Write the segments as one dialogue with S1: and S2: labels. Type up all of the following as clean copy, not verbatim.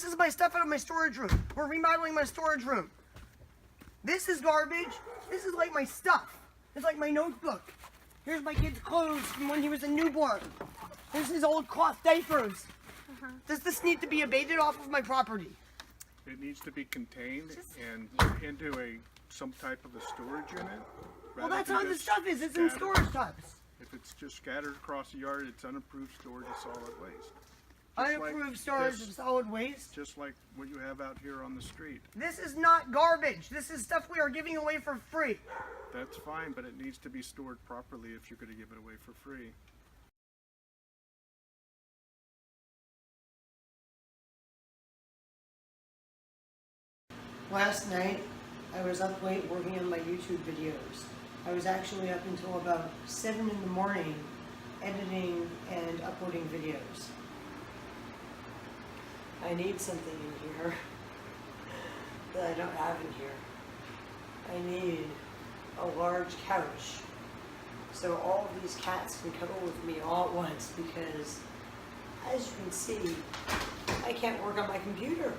S1: This is my stuff out of my storage room. We're remodeling my storage room. This is garbage. This is like my stuff. It's like my notebook. Here's my kid's clothes from when he was a newborn. This is old cloth diapers. Does this need to be abated off of my property?
S2: It needs to be contained and put into some type of a storage unit.
S1: Well, that's how the stuff is. It's in storage tubs.
S2: If it's just scattered across the yard, it's unapproved storage of solid waste.
S1: Unapproved storage of solid waste?
S2: Just like what you have out here on the street.
S1: This is not garbage. This is stuff we are giving away for free.
S2: That's fine, but it needs to be stored properly if you're going to give it away for free.
S1: Last night, I was up late working on my YouTube videos. I was actually up until about 7 in the morning editing and uploading videos. I need something in here that I don't have in here. I need a large couch so all of these cats can cuddle with me all at once, because as you can see, I can't work on my computer.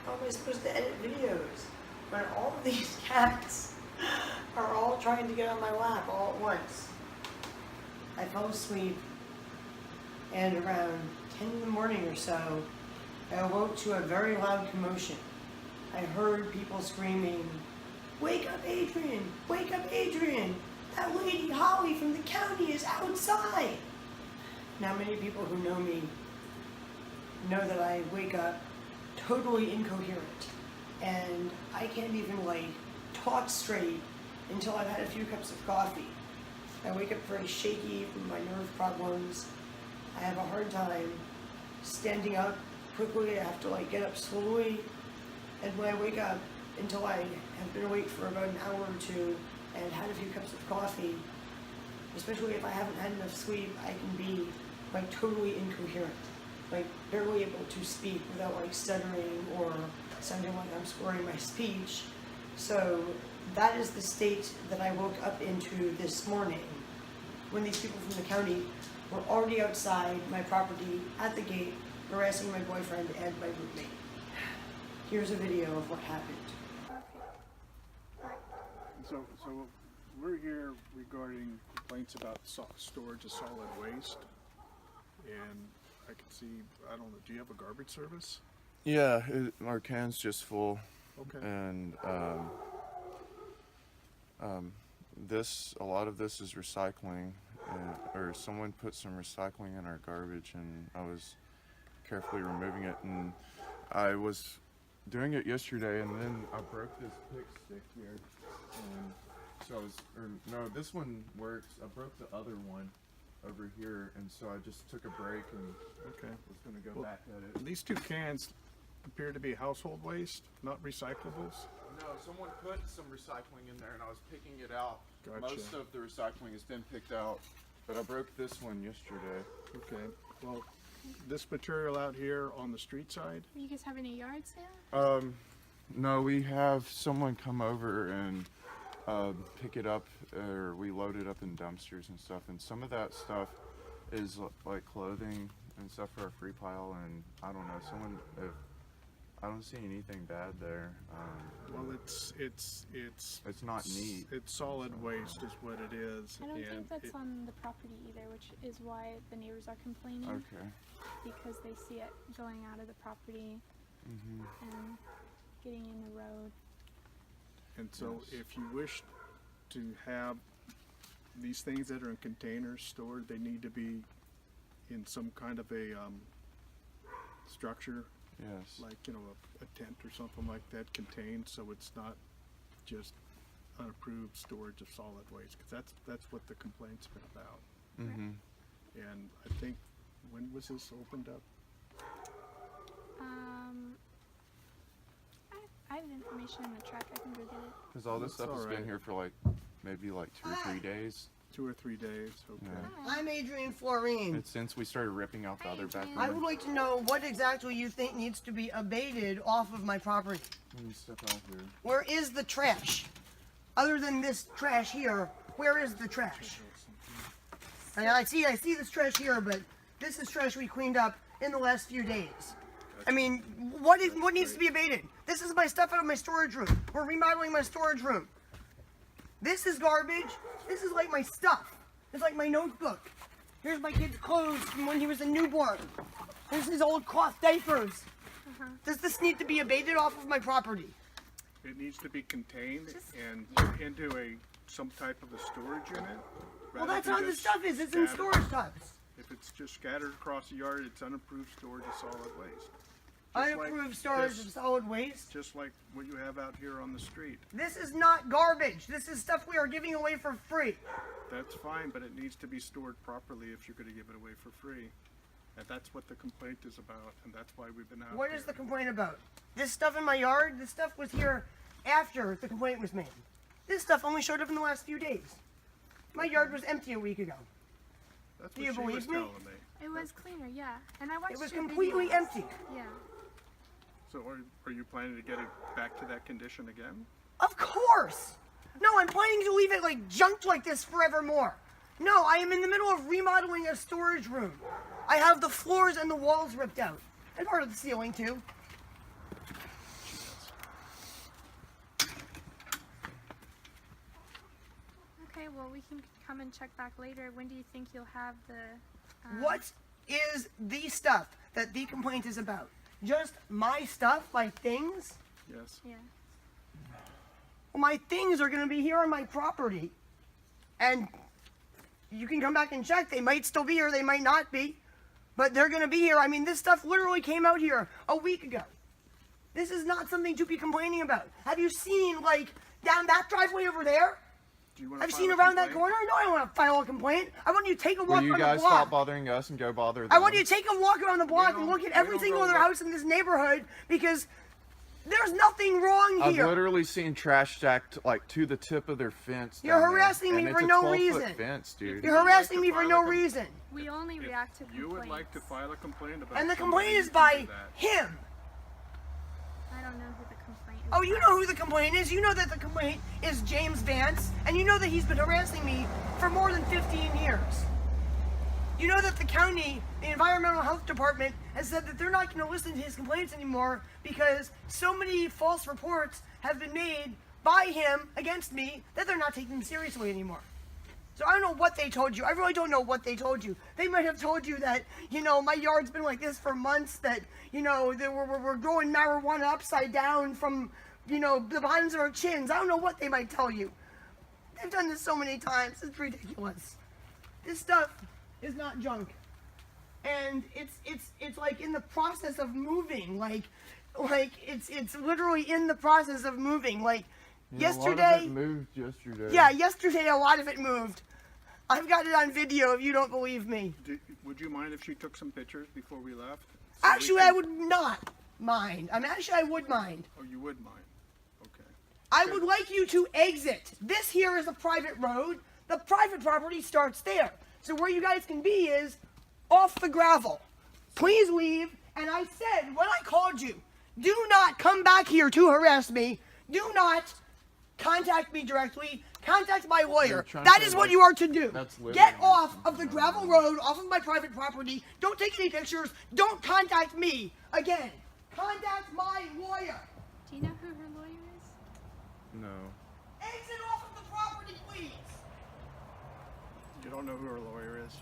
S1: How am I supposed to edit videos when all of these cats are all trying to get on my lap all at once? I fell asleep, and around 10 in the morning or so, I awoke to a very loud commotion. I heard people screaming, "Wake up, Adrienne! Wake up, Adrienne! That lady Holly from the county is outside!" Now, many people who know me know that I wake up totally incoherent, and I can't even talk straight until I've had a few cups of coffee. I wake up very shaky from my nerve problems. I have a hard time standing up quickly. I have to get up slowly, and when I wake up, until I have been awake for about an hour or two and had a few cups of coffee, especially if I haven't had enough sleep, I can be totally incoherent, barely able to speak without stuttering or sounding like I'm slurring my speech. So that is the state that I woke up into this morning, when these people from the county were already outside my property at the gate harassing my boyfriend and my roommate. Here's a video of what happened.
S2: So we're here regarding complaints about storage of solid waste, and I can see, I don't know, do you have a garbage service?
S3: Yeah, our can's just full.
S2: Okay.
S3: And a lot of this is recycling, or someone put some recycling in our garbage, and I was carefully removing it, and I was doing it yesterday, and then I broke this pick stick here, and so this one works. I broke the other one over here, and so I just took a break and was going to go back at it.
S2: These two cans appear to be household waste, not recyclables.
S3: No, someone put some recycling in there, and I was picking it out.
S2: Gotcha.
S3: Most of the recycling has been picked out, but I broke this one yesterday.
S2: Okay. Well, this material out here on the street side?
S4: You guys have any yard sale?
S3: No, we have someone come over and pick it up, or we load it up in dumpsters and stuff, and some of that stuff is like clothing and stuff for our free pile, and I don't know, I don't see anything bad there.
S2: Well, it's
S3: not neat.
S2: It's solid waste is what it is.
S4: I don't think that's on the property either, which is why the neighbors are complaining.
S3: Okay.
S4: Because they see it going out of the property and getting in the road.
S2: And so if you wish to have these things that are in containers stored, they need to be in some kind of a structure.
S3: Yes.
S2: Like, a tent or something like that contained, so it's not just unapproved storage of solid waste, because that's what the complaint's been about. And I think, when was this opened up?
S4: I have information in the truck. I can go get it.
S3: Because all this stuff has been here for maybe 2 or 3 days.
S2: 2 or 3 days, okay.
S3: Yeah.
S1: I'm Adrienne Floreen.
S3: It's since we started ripping out the other back room.
S1: I would like to know what exactly you think needs to be abated off of my property.
S3: Let me step out here.
S1: Where is the trash? Other than this trash here, where is the trash? I see this trash here, but this is trash we cleaned up in the last few days. I mean, what needs to be abated? This is my stuff out of my storage room. We're remodeling my storage room. This is garbage. This is like my stuff. It's like my notebook. Here's my kid's clothes from when he was a newborn. This is old cloth diapers. Does this need to be abated off of my property?
S2: It needs to be contained and into some type of a storage unit.
S1: Well,
S2: rather
S1: that's
S2: than
S1: how the
S2: just
S1: stuff is. It's in
S2: scattered.
S1: storage tubs.
S2: If it's just scattered across the yard, it's unapproved storage of solid waste. Just like
S1: Unapproved storage
S2: this-
S1: of solid waste.
S2: Just like what you have out here on the street.
S1: This is not garbage. This is stuff we are giving away for free.
S2: That's fine, but it needs to be stored properly if you're going to give it away for free. And that's what the complaint is about, and that's why we've been out
S1: What
S2: there.
S1: is the complaint about? This stuff in my yard? This stuff was here after the complaint was made. This stuff only showed up in the last few days. My yard was empty a week ago.
S2: That's
S1: Do
S2: what
S1: you
S2: she was
S1: believe me?
S2: telling me.
S4: It was cleaner, yeah. And I watched
S1: It was
S4: your
S1: completely
S4: videos.
S1: empty.
S4: Yeah.
S2: So are you planning to get it back to that condition again?
S1: Of course! No, I'm planning to leave it like junked like this forevermore. No, I am in the middle of remodeling a storage room. I have the floors and the walls ripped out. And part of the ceiling too.
S4: Okay, well, we can come and check back later. When do you think you'll have the...
S1: What is the stuff that the complaint is about? Just my stuff, my things?
S2: Yes.
S4: Yeah.
S1: Well, my things are going to be here on my property. And you can come back and check. They might still be here, they might not be. But they're going to be here. I mean, this stuff literally came out here a week ago. This is not something to be complaining about. Have you seen, like, down that driveway over there?
S2: Do you want
S1: Have
S2: to
S1: you seen around that corner? No, I don't want to file a complaint. I want you to take a
S3: Will
S1: walk
S3: you
S1: around the
S3: guys
S1: block.
S3: stop bothering us and go bother them?
S1: I want you to take a walk around the block and
S2: don't-
S1: look at
S2: we
S1: every
S2: don't
S1: single
S2: go
S1: other
S2: look-
S1: house in this neighborhood because there's nothing wrong
S3: I've
S1: here.
S3: literally seen trash stacked like to the tip of their fence.
S1: You're
S3: down there,
S1: harassing me
S3: and
S1: for
S3: it's a
S1: no
S3: 12-foot
S1: reason.
S3: Fence, dude.
S1: You're harassing me for no reason.
S4: We only
S2: If
S4: react to complaints.
S2: you would like to file a complaint about
S1: And the
S2: somebody,
S1: complaint
S2: you
S1: is
S2: can
S1: by
S2: do that.
S1: him.
S4: I don't know who the complaint is.
S1: Oh, you know who the complaint is. You know that the complaint is James Vance. And you know that he's been harassing me for more than 15 years. You know that the county, the environmental health department, has said that they're not going to listen to his complaints anymore because so many false reports have been made by him against me that they're not taking him seriously anymore. So I don't know what they told you. I really don't know what they told you. They might have told you that, you know, my yard's been like this for months, that, you know, that we're growing marijuana upside down from, you know, the bottoms of our chins. I don't know what they might tell you. They've done this so many times. It's ridiculous. This stuff is not junk. And it's like in the process of moving. Like it's literally in the process of moving. Like
S3: Yeah,
S1: yesterday.
S3: A lot of it moved yesterday.
S1: Yeah, yesterday a lot of it moved. I've got it on video if you don't believe me.
S2: Would you mind if she took some pictures before we left?
S1: Actually, I would not mind. I would mind.
S2: Oh, you would mind. Okay.
S1: I would like you to exit. This here is a private road. The private property starts there. So where you guys can be is off the gravel. Please leave. And I said, when I called you, do not come back here to harass me. Do not contact me directly. Contact my lawyer.
S3: trying
S1: That
S3: to,
S1: is what
S3: like,
S1: you are to do.
S3: that's literally
S1: Get off of the gravel road, off of my private property. Don't take any pictures. Don't contact me again. Contact my lawyer.
S4: Do you know who her lawyer is?
S3: No.
S1: Exit off of the property, please.
S2: You don't know who her lawyer is?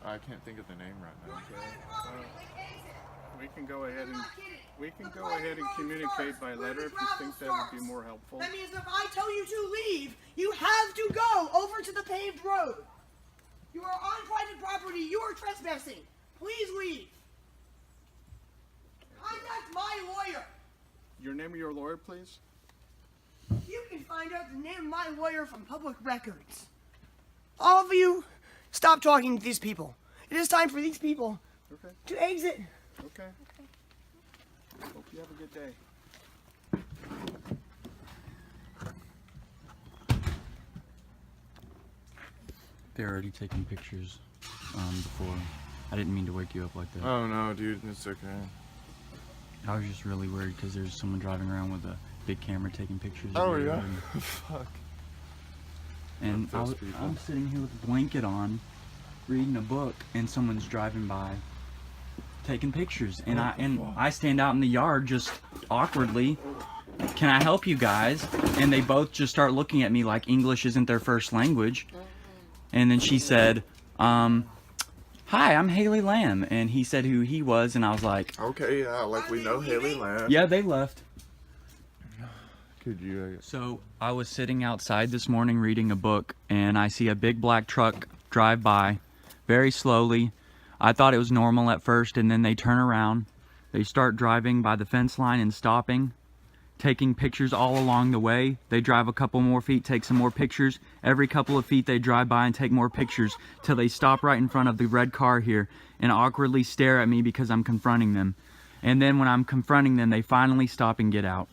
S3: I can't think of the name right
S1: You're
S3: now.
S1: on private property. Like, exit.
S2: We can go ahead
S1: I'm
S2: and
S1: not kidding.
S2: we can
S1: The
S2: go ahead and
S1: private road
S2: communicate
S1: starts
S2: by
S1: where
S2: letter
S1: the
S2: if you
S1: gravel
S2: think that would be
S1: starts.
S2: more helpful.
S1: That means if I tell you to leave, you have to go over to the paved road. You are on private property. You are trespassing. Please leave. Contact my lawyer.
S2: Your name of your lawyer, please?
S1: You can find out the name of my lawyer from public records. All of you, stop talking to these people. It is time for these people
S2: Okay.
S1: to exit.
S2: Okay. Hope you have a good day.
S5: They're already taking pictures before. I didn't mean to wake you up like that.
S3: Oh no, dude, it's okay.
S5: I was just really worried because there's someone driving around with a big camera taking pictures. of
S3: Oh
S5: your
S3: yeah.
S5: yard.
S3: Fuck.
S5: And
S3: Fuck those people.
S5: I'm sitting here with a blanket on, reading a book, and someone's driving by, taking pictures, and I stand out in the yard just awkwardly. Can I help you guys? And they both just start looking at me like English isn't their first language. And then she said, "Hi, I'm Haley Lamb," and he said who he was, and I was like,
S3: Okay, yeah, like we know Haley Lamb.
S5: "Yeah, they left."
S3: Could you?
S5: So I was sitting outside this morning reading a book, and I see a big black truck drive by very slowly. I thought it was normal at first, and then they turn around. They start driving by the fence line and stopping, taking pictures all along the way. They drive a couple more feet, take some more pictures. Every couple of feet they drive by and take more pictures till they stop right in front of the red car here and awkwardly stare at me because I'm confronting them. And then when I'm confronting them, they finally stop and get out.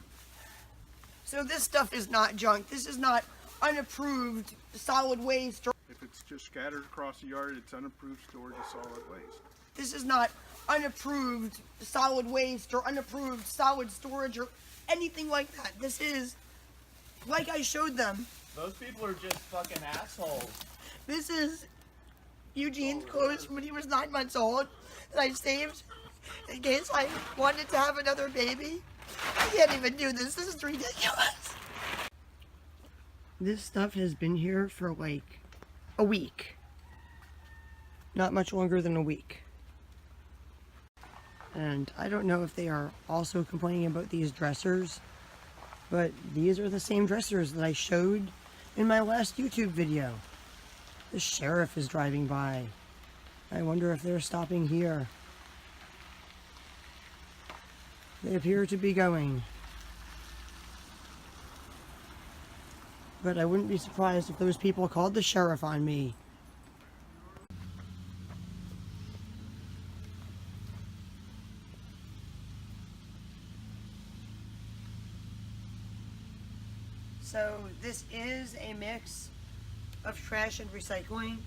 S1: So this stuff is not junk. This is not unapproved solid waste.
S2: If it's just scattered across the yard, it's unapproved storage of solid waste.
S1: This is not unapproved solid waste or unapproved solid storage or anything like that. This is, like I showed them,
S6: Those people are just fucking assholes.
S1: this is Eugene's clothes from when he was 9 months old that I saved in case I wanted to have another baby. I can't even do this. This is ridiculous. This stuff has been here for like a week. Not much longer than a week. And I don't know if they are also complaining about these dressers, but these are the same dressers that I showed in my last YouTube video. The sheriff is driving by. I wonder if they're stopping here. They appear to be going. But I wouldn't be surprised if those people called the sheriff on me. So this is a mix of trash and recycling.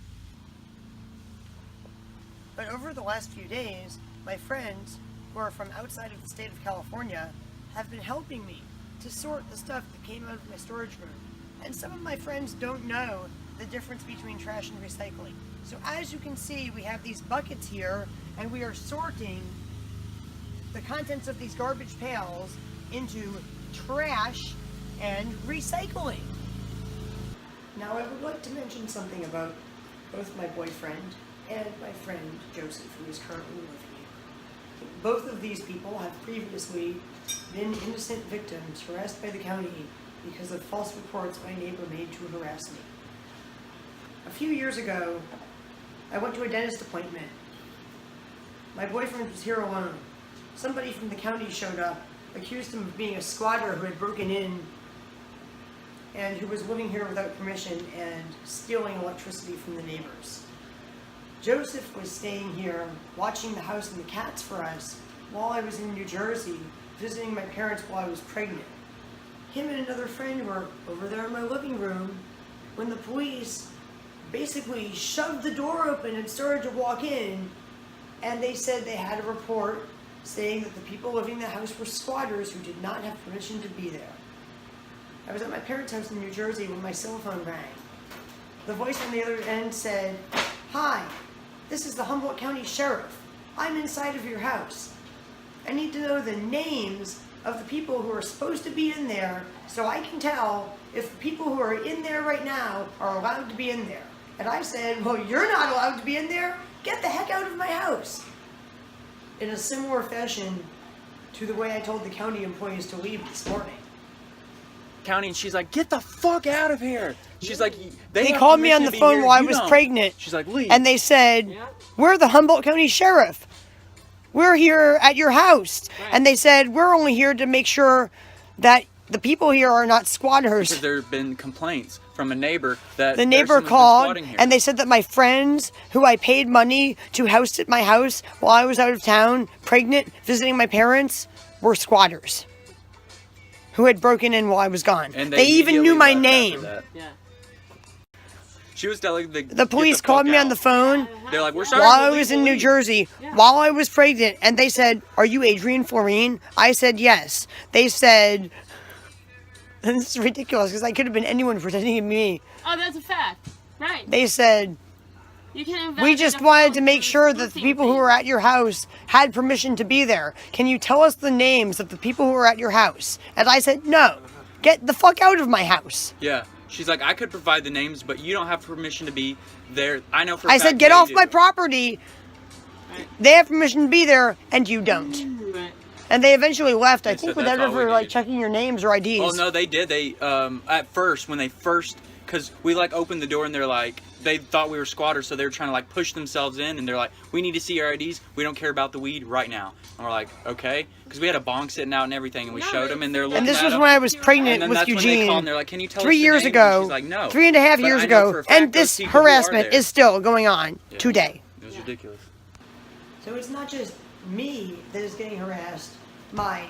S1: But over the last few days, my friends who are from outside of the state of California have been helping me to sort the stuff that came out of my storage room. And some of my friends don't know the difference between trash and recycling. So as you can see, we have these buckets here, and we are sorting the contents of these garbage pails into trash and recycling. Now I would like to mention something about both my boyfriend and my friend Joseph, who is currently with me. Both of these people have previously been innocent victims harassed by the county because of false reports my neighbor made to harass me. A few years ago, I went to a dentist appointment. My boyfriend was here alone. Somebody from the county showed up, accused him of being a squatter who had broken in and who was living here without permission and stealing electricity from the neighbors. Joseph was staying here, watching the house and the cats for us, while I was in New Jersey, visiting my parents while I was pregnant. Him and another friend were over there in my living room when the police basically shoved the door open and started to walk in, and they said they had a report saying that the people living in the house were squatters who did not have permission to be there. I was at my parents' house in New Jersey when my cell phone rang. The voice on the other end said, "Hi, this is the Humboldt County Sheriff. I'm inside of your house. I need to know the names of the people who are supposed to be in there so I can tell if the people who are in there right now are allowed to be in there." And I said, "Well, you're not allowed to be in there. Get the heck out of my house." In a similar fashion to the way I told the county employees to leave this morning.
S5: County, and she's like, "Get the fuck out of here." She's like,
S1: They
S5: have
S1: called me on
S5: permission
S1: the
S5: to be
S1: phone
S5: here,
S1: while I
S5: you
S1: was
S5: don't.
S1: pregnant.
S5: She's like, "Leave."
S1: And they said, "We're the Humboldt County Sheriff. We're here at your house." And they said, "We're only here to make sure that the people here are not squatters."
S5: Because there have been complaints from a neighbor that
S1: The neighbor called and they said that my friends who I paid money to house at my house while I was out of town, pregnant, visiting my parents, were squatters who had broken in while I was gone.
S5: and
S1: they even knew my
S5: immediately
S1: name.
S5: left after that. She was telling
S1: The police called me on the phone
S5: They're like, "We're sorry."
S1: while I was in New Jersey, while I was pregnant, and they said, "Are you Adrienne Floreen?" I said, "Yes." They said, and this is ridiculous because I could have been anyone pretending to be me.
S7: Oh, that's a fact. Right.
S1: They said,
S4: You can
S1: We just wanted to make sure that the people who were at your house had permission to be there. Can you tell us the names of the people who were at your house? And I said, no. Get the fuck out of my house.
S5: Yeah. She's like, I could provide the names, but you don't have permission to be there. I know for a
S1: I
S5: fact
S1: said, get
S5: they
S1: off
S5: do.
S1: my property. They have permission to be there, and you don't. And they eventually left, I
S5: They
S1: think,
S5: said that's
S1: without
S5: all we
S1: ever, like,
S5: needed.
S1: checking your names or IDs.
S5: Oh no, they did. They at first when they first, because we like opened the door and they're like, they thought we were squatters, so they were trying to like push themselves in, and they're like, we need to see your IDs. We don't care about the weed right now. And we're like, okay, because we had a bong sitting out and everything, and we showed them, and they're looking
S1: And this
S5: at
S1: was
S5: them.
S1: when I was
S5: And
S1: pregnant
S5: then
S1: with
S5: that's when they
S1: Eugene.
S5: called and they're like, can you tell
S1: 3
S5: us the
S1: years
S5: names?
S1: ago.
S5: And she's like, no.
S1: 3.5
S5: But
S1: years
S5: I know for
S1: ago.
S5: a fact
S1: And
S5: those
S1: this
S5: people who are
S1: harassment
S5: there-
S1: is still going on
S5: Yeah.
S1: today.
S5: It was ridiculous.
S1: So it's not just me that is getting harassed. My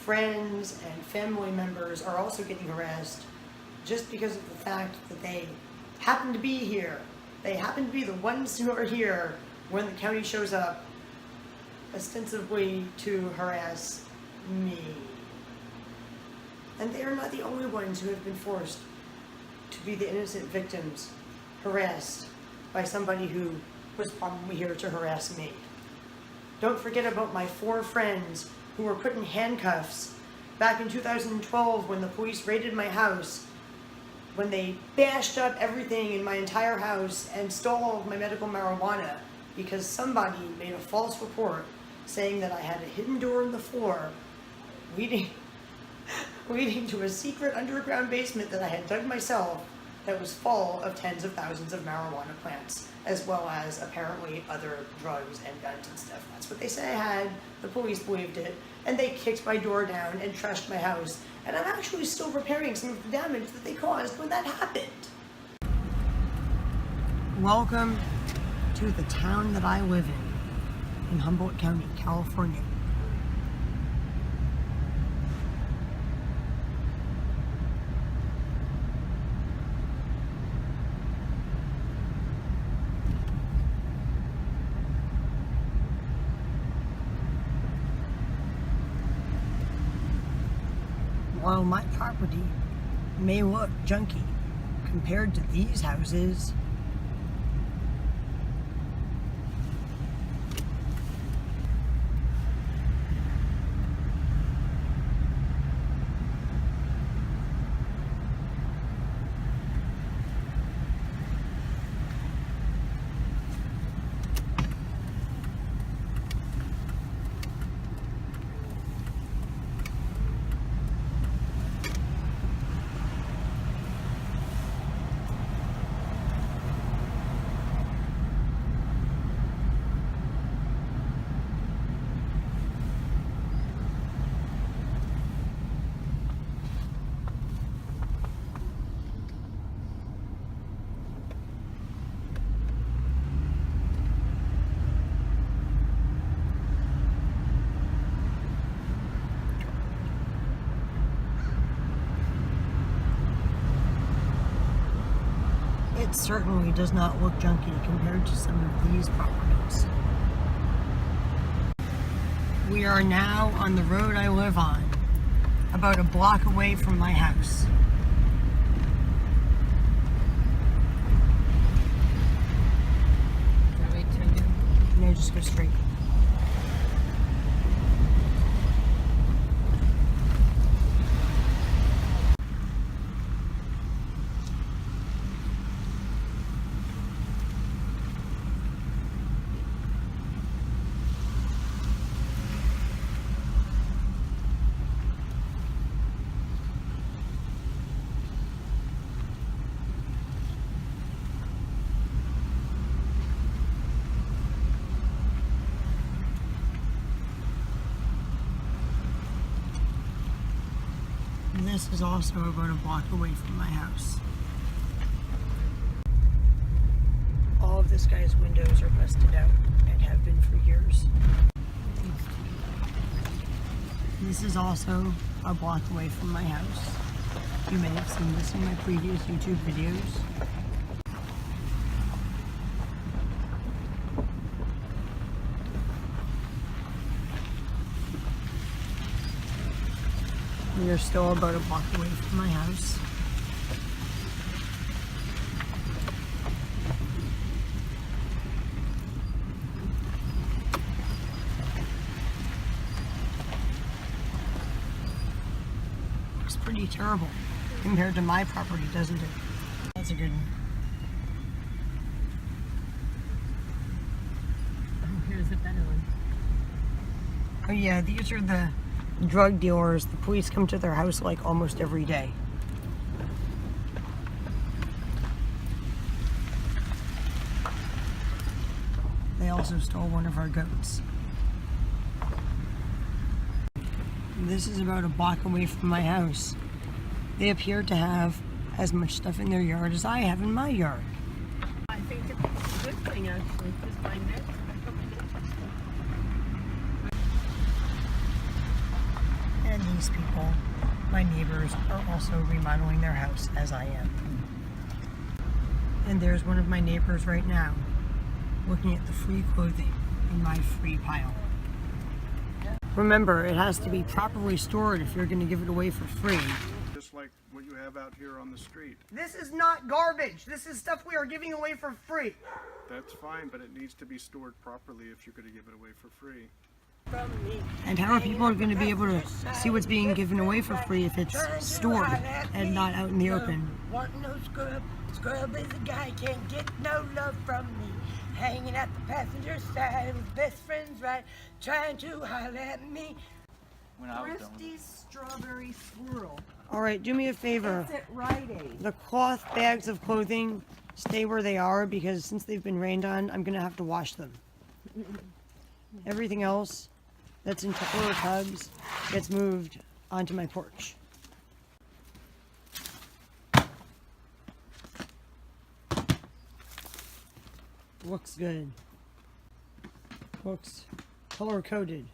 S1: friends and family members are also getting harassed just because of the fact that they happen to be here. They happen to be the ones who are here when the county shows up, ostensibly to harass me. And they are not the only ones who have been forced to be the innocent victims harassed by somebody who was probably here to harass me. Don't forget about my 4 friends who were put in handcuffs back in 2012 when the police raided my house, when they bashed up everything in my entire house and stole all of my medical marijuana because somebody made a false report saying that I had a hidden door in the floor leading to a secret underground basement that I had dug myself that was full of tens of thousands of marijuana plants, as well as apparently other drugs and guns and stuff. That's what they say I had. The police believed it, and they kicked my door down and trashed my house. And I'm actually still repairing some of the damage that they caused when that happened. Welcome to the town that I live in Humboldt County, California. While my property may look junky compared to these houses, it certainly does not look junky compared to some of these properties. We are now on the road I live on, about a block away from my house. No, just go straight. And this is also about a block away from my house. All of this guy's windows are busted out and have been for years. This is also a block away from my house. You may have seen this in my previous YouTube videos. We are still about a block away from my house. looks pretty terrible compared to my property, doesn't it? That's a good one.
S7: Oh, here's a better one.
S1: Oh yeah, these are the drug dealers. The police come to their house like almost every day. They also stole one of our goats. This is about a block away from my house. They appear to have as much stuff in their yard as I have in my yard.
S7: I think it's a good thing actually, because my next
S1: And these people, my neighbors, are also remodeling their house as I am. And there's one of my neighbors right now looking at the free clothing in my free pile. Remember, it has to be properly stored if you're going to give it away for free.
S2: Just like what you have out here on the street.
S1: This is not garbage. This is stuff we are giving away for free.
S2: That's fine, but it needs to be stored properly if you're going to give it away for free.
S1: And how are people going to be able to see what's being given away for free if it's stored and not out in the open?
S8: Want no scrub. Scrub is a guy can't get no love from me. Hanging at the passenger side of his best friend's right, trying to holler at me.
S6: When I was done.
S7: Thrifty's strawberry swirl.
S1: All right, do me a favor.
S7: It's at Rite Aid.
S1: The cloth bags of clothing stay where they are because since they've been rained on, I'm going to have to wash them. Everything else that's in Tupperware tubs gets moved onto my porch. Looks good. Looks color coded.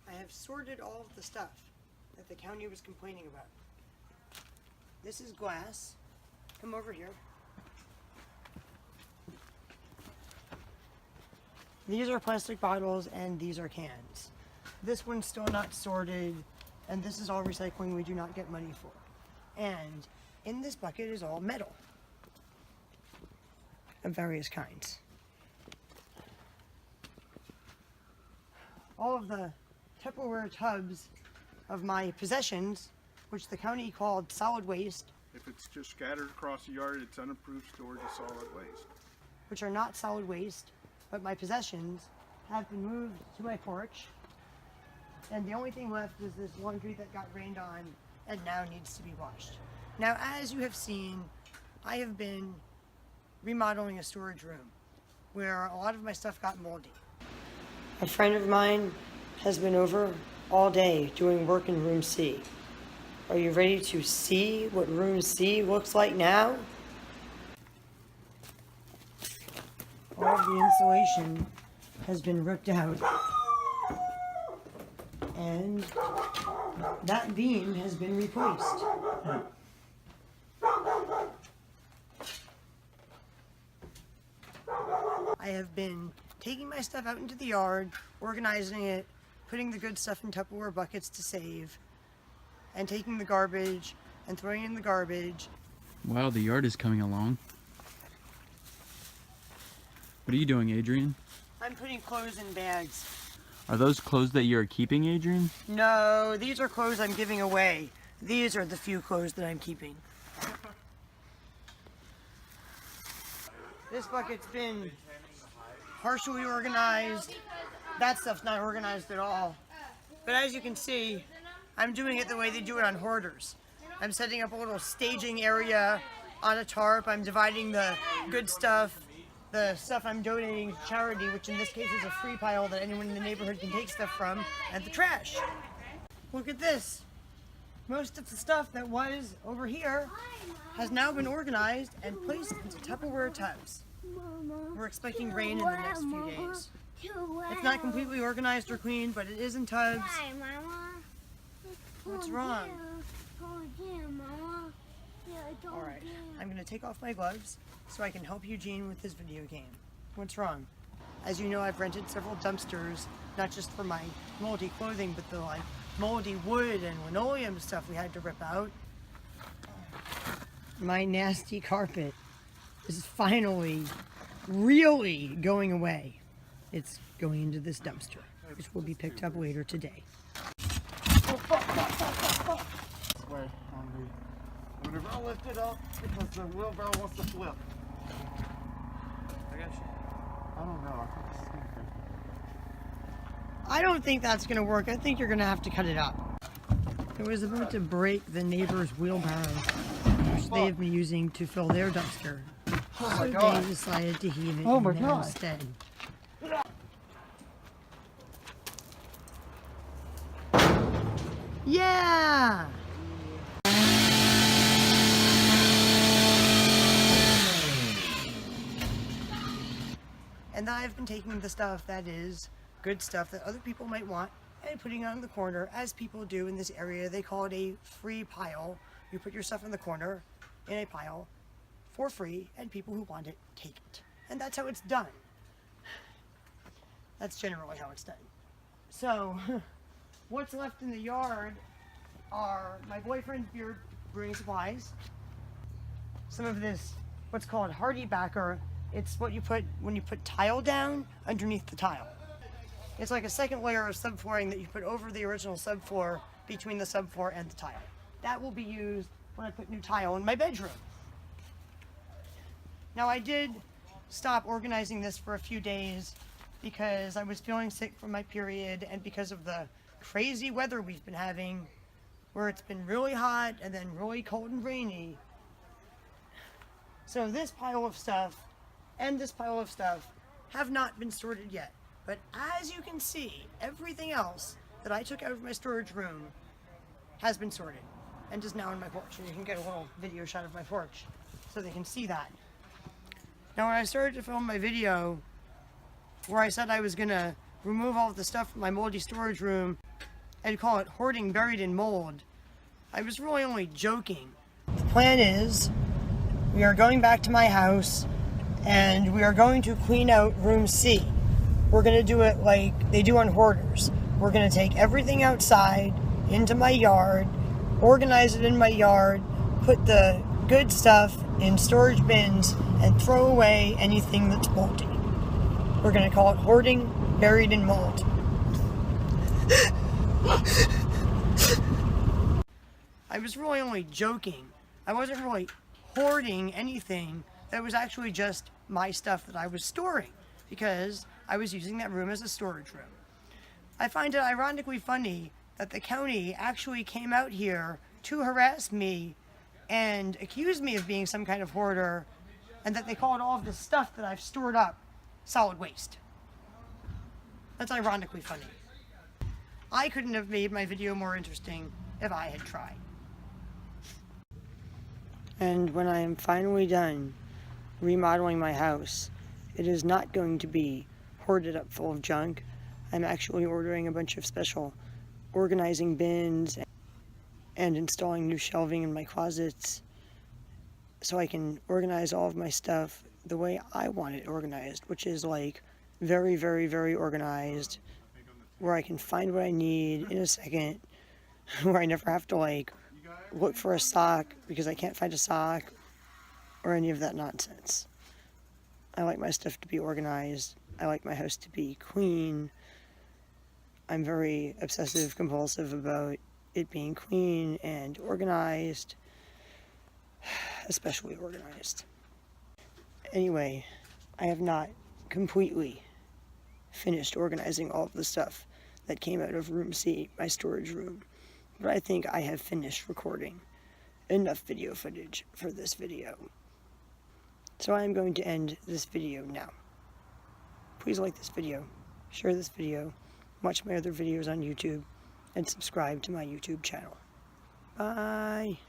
S1: I have sorted all of the stuff that the county was complaining about. This is glass. Come over here. These are plastic bottles and these are cans. This one's still not sorted, and this is all recycling we do not get money for. And in this bucket is all metal of various kinds. All of the Tupperware tubs of my possessions, which the county called solid waste,
S2: If it's just scattered across the yard, it's unapproved storage of solid waste.
S1: which are not solid waste, but my possessions, have been moved to my porch. And the only thing left is this laundry that got rained on and now needs to be washed. Now, as you have seen, I have been remodeling a storage room where a lot of my stuff got moldy. A friend of mine has been over all day doing work in room C. Are you ready to see what room C looks like now? All of the insulation has been ripped out. And that beam has been replaced. I have been taking my stuff out into the yard, organizing it, putting the good stuff in Tupperware buckets to save, and taking the garbage and throwing it in the garbage.
S5: Wow, the yard is coming along. What are you doing, Adrienne?
S1: I'm putting clothes in bags.
S5: Are those clothes that you're keeping, Adrienne?
S1: No, these are clothes I'm giving away. These are the few clothes that I'm keeping. This bucket's been partially organized. That stuff's not organized at all. But as you can see, I'm doing it the way they do it on hoarders. I'm setting up a little staging area on a tarp. I'm dividing the good stuff, the stuff I'm donating to charity, which in this case is a free pile that anyone in the neighborhood can take stuff from, and the trash. Look at this. Most of the stuff that was over here has now been organized and placed into Tupperware tubs. We're expecting rain in the next few days. It's not completely organized or clean, but it is in tubs.
S9: Hi, Mama.
S1: What's wrong?
S9: Oh, yeah, Mama. Yeah,
S1: All right, I'm going to take off my gloves so I can help Eugene with his video game. What's wrong? As you know, I've rented several dumpsters, not just for my moldy clothing, but the like moldy wood and linoleum stuff we had to rip out. My nasty carpet is finally, really going away. It's going into this dumpster, which will be picked up later today.
S10: This way on the. Whenever I lift it up, because the wheelbarrow wants to flip.
S6: I got you.
S10: I don't know. I think this is gonna go.
S1: I don't think that's gonna work. I think you're gonna have to cut it up. It was about to break the neighbor's wheelbarrow, which they have been using to fill their dumpster.
S10: Oh
S1: So
S10: my God.
S1: they decided to heave it
S10: Oh
S1: in
S10: my
S1: there
S10: God.
S1: instead. Yeah! And then I've been taking the stuff that is good stuff that other people might want and putting it on the corner, as people do in this area. They call it a free pile. You put your stuff in the corner in a pile for free, and people who want it take it. And that's how it's done. That's generally how it's done. So, what's left in the yard are my boyfriend's beer brewing supplies, some of this, what's called hardy backer. It's what you put when you put tile down underneath the tile. It's like a second layer of subflooring that you put over the original subfloor, between the subfloor and the tile. That will be used when I put new tile in my bedroom. Now, I did stop organizing this for a few days because I was feeling sick from my period and because of the crazy weather we've been having, where it's been really hot and then really cold and rainy. So this pile of stuff and this pile of stuff have not been sorted yet. But as you can see, everything else that I took out of my storage room has been sorted and is now in my porch. And you can get a little video shot of my porch so they can see that. Now, when I started to film my video where I said I was gonna remove all of the stuff from my moldy storage room and call it hoarding buried in mold, I was really only joking. The plan is we are going back to my house and we are going to clean out room C. We're gonna do it like they do on hoarders. We're gonna take everything outside into my yard, organize it in my yard, put the good stuff in storage bins, and throw away anything that's moldy. We're gonna call it hoarding buried in mold. I was really only joking. I wasn't really hoarding anything. That was actually just my stuff that I was storing because I was using that room as a storage room. I find it ironically funny that the county actually came out here to harass me and accuse me of being some kind of hoarder, and that they called all of the stuff that I've stored up solid waste. That's ironically funny. I couldn't have made my video more interesting if I had tried. And when I am finally done remodeling my house, it is not going to be hoarded up full of junk. I'm actually ordering a bunch of special organizing bins and installing new shelving in my closets so I can organize all of my stuff the way I want it organized, which is like very, very, very organized, where I can find what I need in a second, where I never have to like look for a sock because I can't find a sock or any of that nonsense. I like my stuff to be organized. I like my house to be clean. I'm very obsessive compulsive about it being clean and organized, especially organized. Anyway, I have not completely finished organizing all of the stuff that came out of room C, my storage room, but I think I have finished recording enough video footage for this video. So I am going to end this video now. Please like this video, share this video, watch my other videos on YouTube, and subscribe to my YouTube channel. Bye!